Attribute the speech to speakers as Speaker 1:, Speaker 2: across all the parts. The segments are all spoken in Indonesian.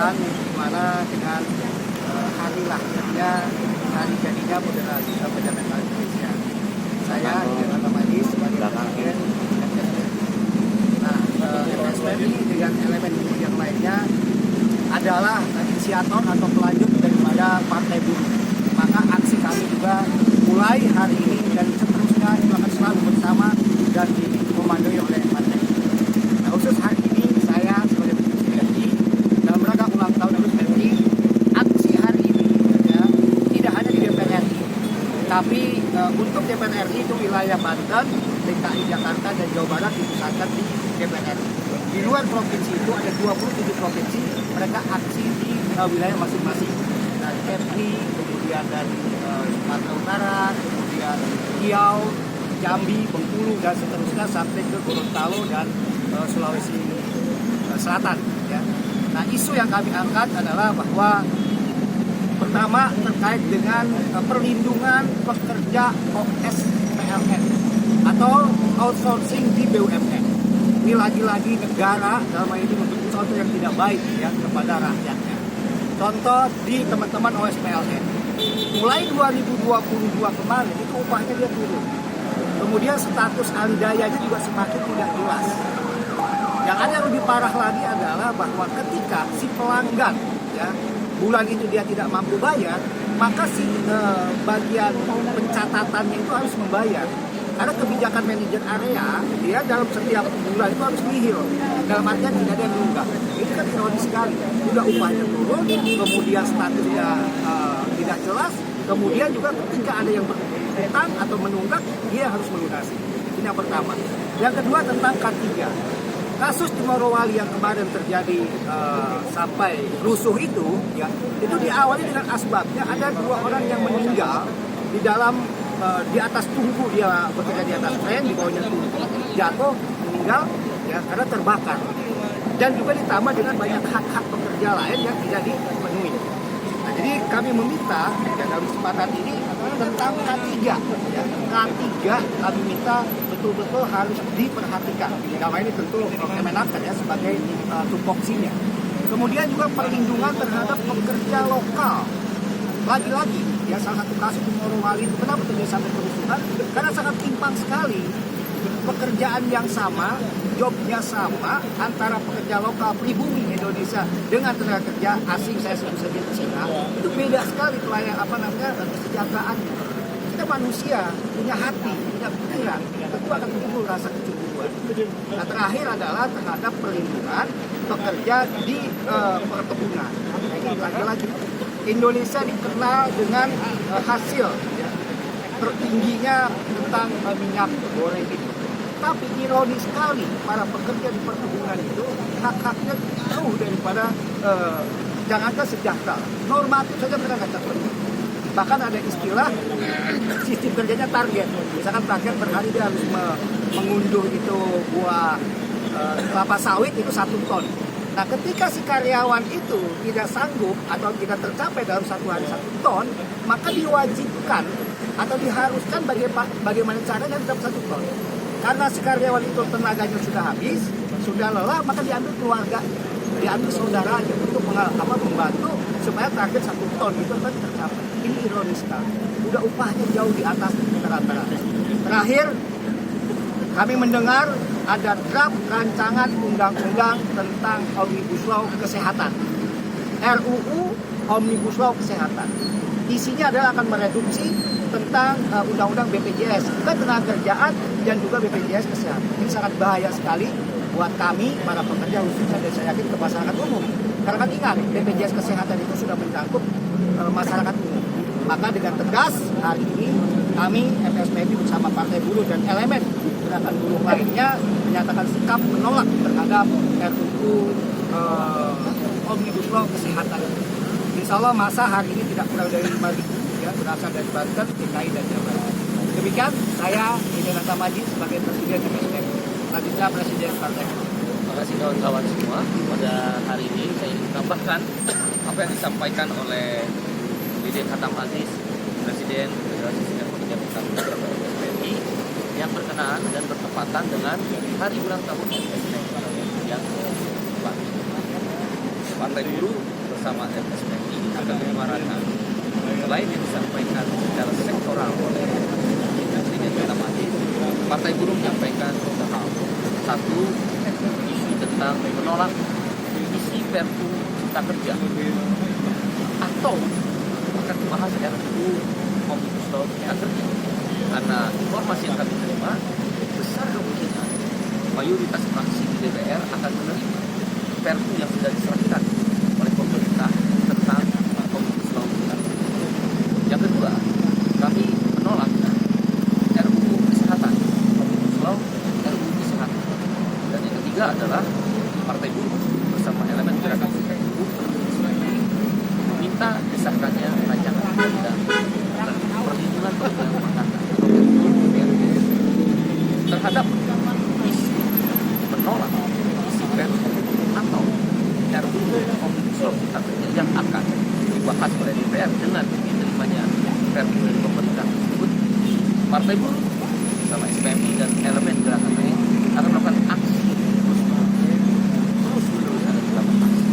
Speaker 1: kesempatan di mana dengan hari lahirnya, hari jadinya Federasi Pejabat Indonesia. Saya Idin Hatamadi sebagai Presiden FSPI. Nah, FSPI dengan elemen yang lainnya adalah inisiator atau pelanjut daripada Partai Buruh. Maka aksi kami juga mulai hari ini dan seterusnya juga akan selalu bersama dan dikomandoi oleh partai. Nah, khusus hari ini saya sebagai Presiden FSPI dalam rangka ulang tahun FSPI, aksi hari ini ya, tidak hanya di DPR RI, tapi untuk DPR RI itu wilayah Banten, DKI Jakarta dan Jawa Barat dipusatkan di DPR RI. Di luar provinsi itu ada 27 provinsi, mereka aksi di wilayah masing-masing. Dari RI, kemudian dari Sumatera Utara, kemudian Riau, Jambi, Bengkulu dan seterusnya sampai ke Gorontalo dan Sulawesi Selatan. Ya. Nah, isu yang kami angkat adalah bahwa pertama terkait dengan perlindungan pekerja OSPLN atau outsourcing di BUMN. Ini lagi-lagi negara dalam hal ini membentuk sesuatu yang tidak baik ya kepada rakyatnya. Contoh di teman-teman OSPLN, mulai 2022 kemarin itu upahnya dia turun. Kemudian status ahli dayanya juga semakin tidak jelas. Yang ada yang lebih parah lagi adalah bahwa ketika si pelanggan ya bulan itu dia tidak mampu bayar, maka si bagian pencatatannya itu harus membayar. Karena kebijakan manajer area, dia dalam setiap bulan itu harus nihil. Dalam artian tidak ada yang menunggak. Ini kan ironis sekali. Sudah upahnya turun, kemudian statusnya tidak jelas, kemudian juga ketika ada yang berhutang atau menunggak, dia harus melunasi. Ini yang pertama. Yang kedua tentang K3. Kasus di Morowali yang kemarin terjadi sampai rusuh itu, ya, itu diawali dengan asbabnya ada 2 orang yang meninggal di dalam di atas tungku, dia bekerja di atas tren, di bawahnya tungku, jatuh, meninggal ya karena terbakar. Dan juga ditambah dengan banyak hak-hak pekerja lain yang tidak dipenuhi. Nah, jadi kami meminta ya, dalam kesempatan ini tentang K3 ya. K3 kami minta betul-betul harus diperhatikan. Dalam ini tentu Kemenaker ya sebagai tupoksinya. Kemudian juga perlindungan terhadap pekerja lokal. Lagi-lagi ya salah satu kasus di Morowali itu kenapa terjadi sampai kerusuhan? Karena sangat timpang sekali. Pekerjaan yang sama, jobnya sama antara pekerja lokal pribumi Indonesia dengan tenaga kerja asing, saya sebut saja Cina, itu beda sekali kesejahteraan. Kita manusia punya hati, punya pikiran, tentu akan timbul rasa kecemburuan. Nah, terakhir adalah terhadap perlindungan pekerja di perkebunan. Nah, ini lagi-lagi Indonesia dikenal dengan hasil ya, tertingginya tentang minyak goreng itu. Tapi ironis sekali para pekerja di perkebunan itu hak-haknya jauh daripada jangankan sejahtera, normatif saja mereka nggak terpenuhi. Bahkan ada istilah sistem kerjanya target. Misalkan target per hari dia harus mengunduh itu buah kelapa sawit itu 1 ton. Nah, ketika si karyawan itu tidak sanggup atau tidak tercapai dalam 1 hari 1 ton, maka diwajibkan atau diharuskan bagaimana caranya dapat 1 ton. Karena si karyawan itu tenaganya sudah habis, sudah lelah, maka diambil keluarga, diambil saudaranya untuk membantu supaya target 1 ton itu kan tercapai. Ini ironis sekali. Udah upahnya jauh di atas rata-rata. Terakhir, kami mendengar ada draft rancangan undang-undang tentang Omnibus Law Kesehatan. RUU Omnibus Law Kesehatan. Isinya adalah akan mereduksi tentang undang-undang BPJS, ketenagakerjaan dan juga BPJS Kesehatan. Ini sangat bahaya sekali buat kami, para pekerja khususnya dan saya yakin ke masyarakat umum. Karena kan ingat, BPJS Kesehatan itu sudah mencakup masyarakat umum. Maka dengan tegas hari ini kami FSPI bersama Partai Buruh dan elemen gerakan buruh lainnya menyatakan sikap menolak terhadap RUU Omnibus Law Kesehatan. Insya Allah masa hari ini tidak kurang dari 5.000 ya, berasal dari Banten, DKI dan Jawa Barat. Demikian saya Idin Hatamadi sebagai Presiden FSPI. Selanjutnya Presiden Partai.
Speaker 2: Terima kasih kawan-kawan semua. Pada hari ini saya ingin menambahkan apa yang disampaikan oleh Idin Hatamadi, Presiden Federasi Serikat Pekerja FSPI, yang berkenaan dan bertepatan dengan hari ulang tahun FSPI yang ke-4. Partai Buruh bersama FSPI akan menyuarakan selain yang disampaikan secara sektoral oleh Presiden Megawati, Partai Buruh menyampaikan tiga hal. Satu, isu tentang menolak isi Perpu Cipta Kerja atau akan membahas RUU Omnibus Law Cipta Kerja. Karena informasi yang kami terima, besar kemungkinan mayoritas fraksi di DPR akan menerima Perpu yang sudah diserahkan oleh pemerintah tentang Omnibus Law Cipta Kerja. Yang kedua, kami menolak RUU Kesehatan, Omnibus Law, RUU Kesehatan. Dan yang ketiga adalah Partai Buruh bersama elemen gerakan serikat buruh meminta disahkannya rancangan undang-undang perlindungan pekerja rumah tangga terhadap isu menolak isi Perpu atau RUU Omnibus Law Cipta Kerja yang akan dibahas oleh DPR dengan diterimanya Perpu dari pemerintah tersebut. Partai Buruh bersama SPMI dan elemen gerakan lain akan melakukan aksi terus menerus akan dilakukan aksi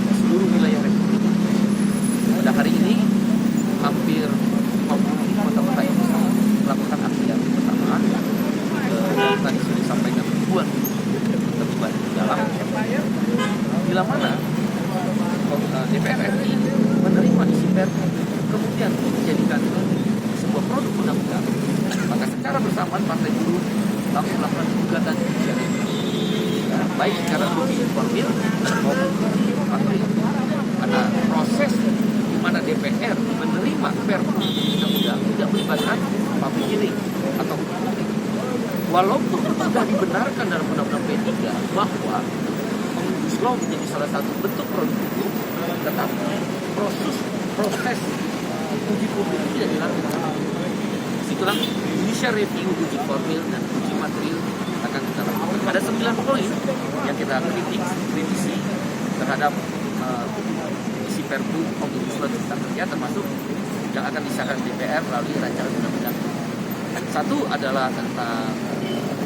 Speaker 2: di seluruh wilayah Republik Indonesia. Pada hari ini hampir 50 kota-kota yang melakukan aksi yang bersamaan. Dan tadi sudah disampaikan ribuan terlibat di dalam. Bila mana DPR RI menerima isi Perpu kemudian dijadikan sebuah produk undang-undang, maka secara bersamaan Partai Buruh langsung melakukan gugatan judicial, baik secara uji formil maupun material. Karena proses di mana DPR menerima Perpu undang-undang tidak melibatkan public hearing atau publik. Walaupun sudah dibenarkan dalam Undang-Undang P3 bahwa Omnibus Law menjadi salah satu bentuk produk hukum, tetapi proses uji publik itu tidak dilakukan. Situlah judicial review, uji formil dan uji material akan kita lakukan. Ada 9 poin yang kita kritisi terhadap isi Perpu Omnibus Law Cipta Kerja, termasuk yang akan disahkan DPR melalui rancangan undang-undang. Satu adalah tentang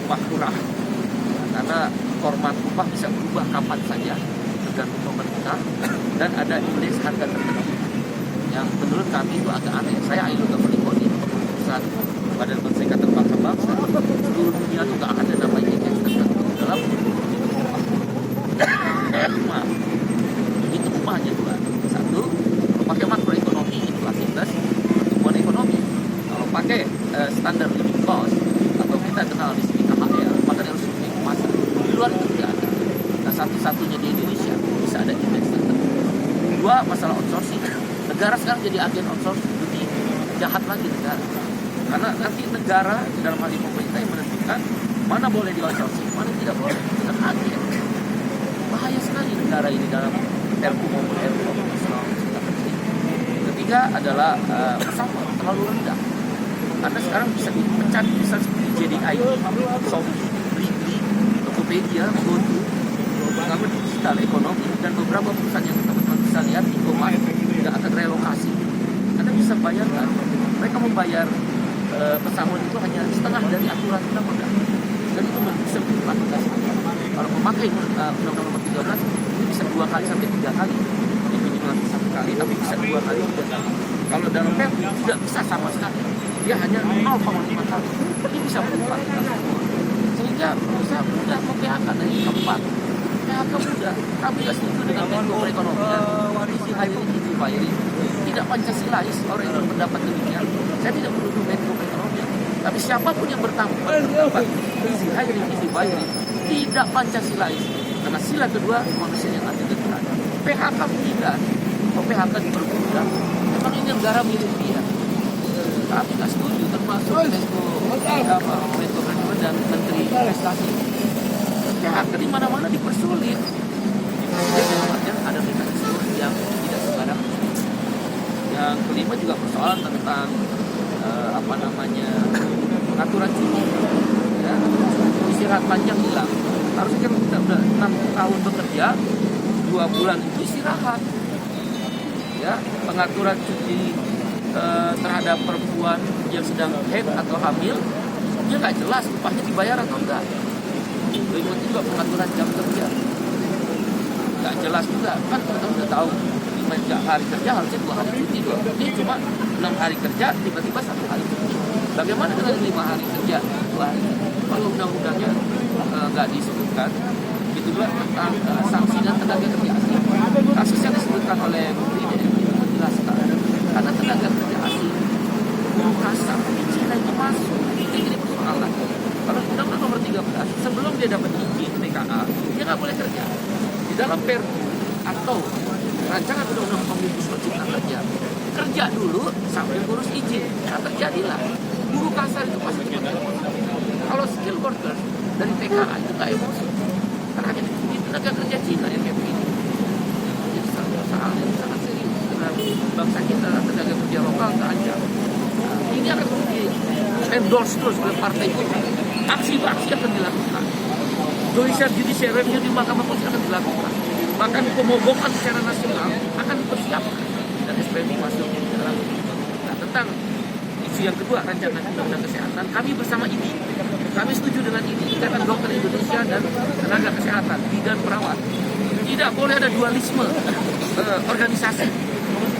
Speaker 2: upah murah, karena format upah bisa berubah kapan saja tergantung pemerintah, dan ada indeks harga tertentu yang menurut kami itu agak aneh. Saya juga menikmati keputusan Badan Perserikatan Bangsa-Bangsa seluruh dunia itu nggak ada namanya indeks tertentu dalam upah. Itu upahnya dua. Satu, kalau pakai makroekonomi inflasi plus pertumbuhan ekonomi. Kalau pakai standar living cost atau kita kenal di sini KHR, maka harus survei pasar. Di luar itu tidak ada. Nah, satu-satunya di Indonesia bisa ada indeks tertentu. Dua, masalah outsourcing. Negara sekarang jadi agen outsourcing, lebih jahat lagi negara. Karena nanti negara dalam hal ini pemerintah yang menentukan mana boleh di outsourcing, mana tidak boleh. Dengan agen. Bahaya sekali negara ini dalam RUU maupun RUU. Ketiga adalah pesangon terlalu rendah. Karena sekarang bisa dipecat, bisa seperti JDI, Shopee, Blibli, Tokopedia, GoTo, pengamat digital ekonomi, dan beberapa perusahaan yang teman-teman bisa lihat di Gomart tidak akan relokasi. Anda bisa bayarkan, mereka membayar pesangon itu hanya setengah dari aturan undang-undang, dan itu bisa dilakukan. Kalau memakai undang-undang nomor 13 itu bisa 2 kali sampai 3 kali, minimal 1 kali, tapi bisa 2 kali 3 kali. Kalau dalam Perpu tidak bisa sama sekali, dia hanya 0,5 kali. Ini bisa berubah kita semua. Sehingga saya mudah memphk. Dan yang keempat, PHK mudah. Kami tidak setuju dengan Menko Perekonomian Isi Hairi Isi Bayri. Tidak Pancasilais, orang yang berpendapat demikian. Saya tidak menuduh Menko Perekonomian, tapi siapapun yang berpendapat Isi Hairi Isi Bayri tidak Pancasilais. Karena sila kedua manusia yang anti kekerasan. PHK tidak. Kalau PHK dipermudah, memang ini negara milik dia. Kami nggak setuju, termasuk Menko Perekonomian dan Menteri Investasi. PHK di mana-mana dipersulit. Jadi ada mekanisme yang tidak sembarang. Yang kelima juga persoalan tentang pengaturan cuti. Ya, istirahat panjang hilang. Harusnya kan kita udah 6 tahun bekerja, 2 bulan itu istirahat. Ya, pengaturan cuti terhadap perempuan yang sedang haid atau hamil, dia nggak jelas upahnya dibayar atau enggak. Berikut juga pengaturan jam kerja. nggak jelas juga kan, kita udah tahu 5 hari kerja harusnya 2 hari cuti dong. Ini cuma 6 hari kerja tiba-tiba 1 hari cuti. Bagaimana dengan 5 hari kerja 2 hari cuti? Kalau undang-undangnya nggak disebutkan, itu juga tentang sanksi dan tenaga kerja asing. Kasus yang disebutkan oleh Menteri DMI menjelaskan karena tenaga kerja asing buruh kasar di Cina itu masuk, itu jadi persoalan. Kalau Undang-Undang Nomor 13 sebelum dia dapat izin TKA, dia nggak boleh kerja. Di dalam Perpu atau rancangan undang-undang Omnibus Law Cipta kerja dulu sampai ngurus izin. Nah, terjadilah buruh kasar itu pasti cepat emosi. Kalau skill worker dari TKA itu nggak emosi, karena ini tenaga kerja Cina yang kayak begini. Jadi soal yang sangat serius karena bangsa kita tenaga kerja lokal terancam. Ini akan di endorse terus oleh partai politik. Aksi-aksi akan dilakukan. Judicial review di Mahkamah Konstitusi akan dilakukan. Bahkan pemogokan secara nasional akan dipersiapkan dan SPMI masuk di dalam. Nah, tentang isu yang kedua, rancangan undang-undang kesehatan, kami bersama IDI, kami setuju dengan ini, Ikatan Dokter Indonesia dan tenaga kesehatan, bidan perawat. Tidak boleh ada dualisme organisasi.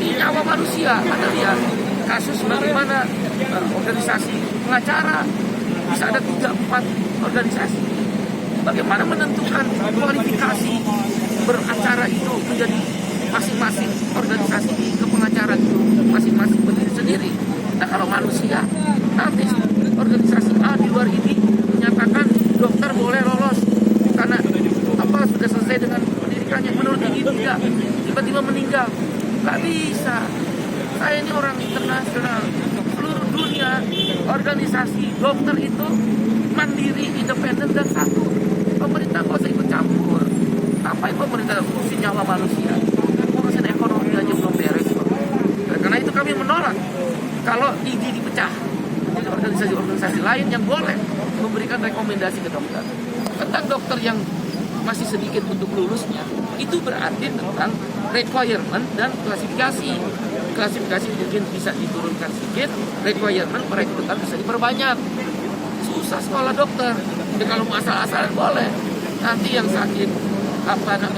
Speaker 2: Ini nyawa manusia. Anda lihat kasus bagaimana organisasi pengacara bisa ada 3-4 organisasi. Bagaimana menentukan kualifikasi beracara itu menjadi masing-masing organisasi di kepengacara itu masing-masing berdiri sendiri. Nah, kalau manusia nanti organisasi A di luar ini menyatakan dokter boleh lolos karena sudah selesai dengan pendidikannya, menurut ini tidak, tiba-tiba meninggal, nggak bisa. Saya ini orang internasional, seluruh dunia organisasi dokter itu mandiri, independen dan satu. Pemerintah nggak usah ikut campur. Apa yang pemerintah ngurusin nyawa manusia? Ngurusin ekonomi aja belum beres kok. Karena itu kami menolak kalau IDI dipecah. Organisasi-organisasi lain yang boleh memberikan rekomendasi ke dokter. Tentang dokter yang masih sedikit untuk lulusnya, itu berarti tentang requirement dan klasifikasi. Klasifikasi mungkin bisa diturunkan sedikit, requirement perekrutan bisa diperbanyak. Susah sekolah dokter. Jadi kalau mau asal-asalan boleh. Nanti yang sakit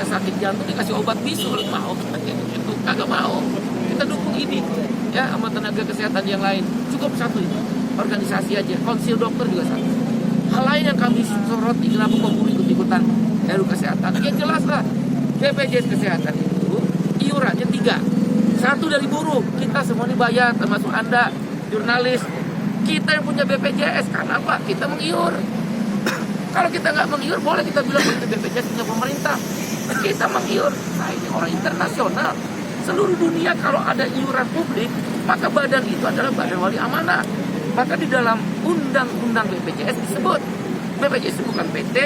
Speaker 2: sakit jantung dikasih obat bisul, mau itu kagak mau. Kita dukung ini ya sama tenaga kesehatan yang lain. Cukup satu itu organisasi aja, konsil dokter juga satu. Hal lain yang kami soroti kenapa buruh ikut-ikutan RUU kesehatan, ya jelas lah BPJS kesehatan itu iurannya 3. 1 dari buruh, kita semua ini bayar, termasuk Anda jurnalis. Kita yang punya BPJS, karena apa? Kita mengiur. Kalau kita nggak mengiur, boleh kita bilang itu BPJS punya pemerintah. Kita mengiur. Nah, ini orang internasional. Seluruh dunia kalau ada iuran publik, maka badan itu adalah badan wali amanah. Maka di dalam undang-undang BPJS disebut BPJS itu bukan PT,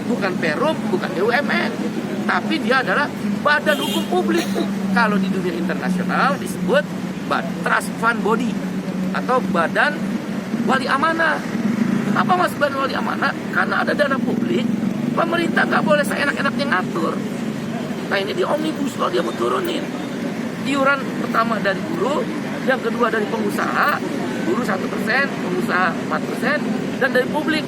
Speaker 2: bukan Perum, bukan BUMN, tapi dia adalah badan hukum publik. Kalau di dunia internasional disebut Trust Fund Body atau badan wali amanah. Apa mas badan wali amanah? Karena ada dana publik, pemerintah nggak boleh seenak-enaknya ngatur. Nah, ini di Omnibus Law dia mau turunin iuran pertama dari buruh, yang kedua dari pengusaha, buruh 1%, pengusaha 4%, dan dari publik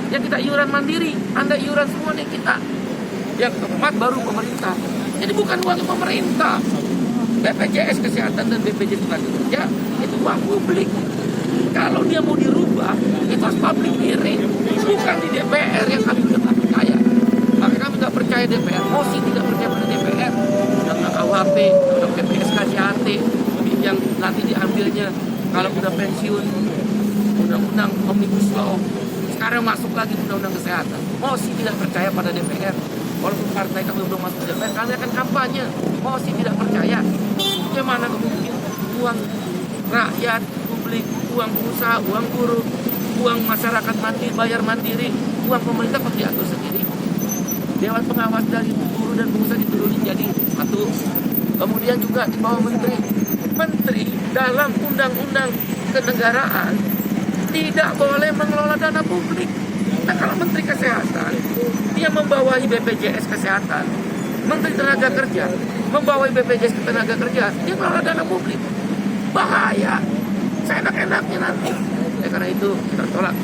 Speaker 2: yang kita iuran mandiri. Anda iuran semua nih kita. Yang keempat baru pemerintah. Jadi bukan uang pemerintah. BPJS kesehatan dan BPJS tenaga kerja itu uang publik. Kalau dia mau dirubah, itu harus public hearing, bukan di DPR yang kami sudah nggak percaya. Maka kami nggak percaya DPR, mosi tidak percaya pada DPR. Tentang KUHP, tentang PPS KCHT, yang nanti diambilnya kalau udah pensiun, undang-undang Omnibus Law. Sekarang masuk lagi undang-undang kesehatan. Mosi tidak percaya pada DPR. Walaupun partai kami belum masuk DPR, kami akan kampanye. Mosi tidak percaya. Bagaimana mungkin uang rakyat, publik, uang pengusaha, uang buruh, uang masyarakat mandiri, bayar mandiri, uang pemerintah kok diatur sendiri. Dewan pengawas dari buruh dan pengusaha diturunin jadi 1. Kemudian juga di bawah menteri. Menteri dalam undang-undang kenegaraan tidak boleh mengelola dana publik. Nah, kalau Menteri Kesehatan dia membawahi BPJS Kesehatan, Menteri Tenaga Kerja membawahi BPJS Tenaga Kerja, dia mengelola dana publik. Bahaya. Seenak-enaknya nanti. Ya, karena itu kita tolak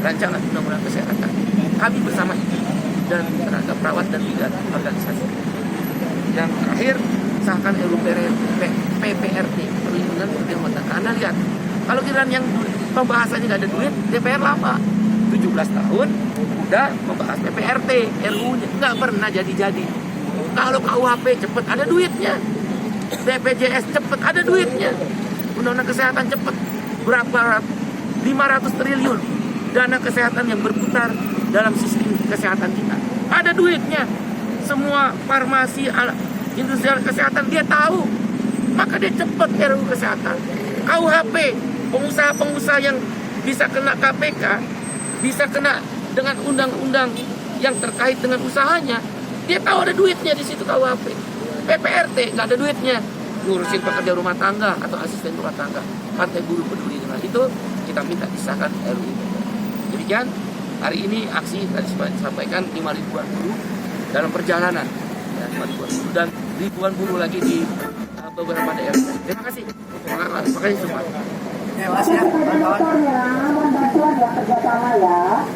Speaker 2: rancangan undang-undang kesehatan. Kami bersama ini dan tenaga perawat dan bidan organisasi.
Speaker 3: Yang terakhir, sahkan RUU PPRT, perlindungan pekerja rumah tangga. Anda lihat, kalau kira yang pembahasannya nggak ada duit, DPR lama 17 tahun udah membahas PPRT, RUU-nya nggak pernah jadi-jadi. Kalau KUHP cepet ada duitnya, BPJS cepet ada duitnya, Undang-Undang Kesehatan cepet, berapa 500 triliun dana kesehatan yang berputar dalam sistem kesehatan kita, ada duitnya. Semua farmasi, industri kesehatan dia tahu, maka dia cepet RUU kesehatan. KUHP, pengusaha-pengusaha yang bisa kena KPK, bisa kena dengan undang-undang yang terkait dengan usahanya, dia tahu ada duitnya di situ KUHP. PPRT nggak ada duitnya, ngurusin pekerja rumah tangga atau asisten rumah tangga. Partai Buruh peduli dengan itu, kita minta disahkan RUU. Demikian hari ini aksi tadi disampaikan 5 ribuan buruh dalam perjalanan, ya, 5 ribuan buruh dan ribuan buruh lagi di beberapa daerah. Terima kasih. Terima kasih semua.
Speaker 1: Terima kasih ya, kawan-kawan.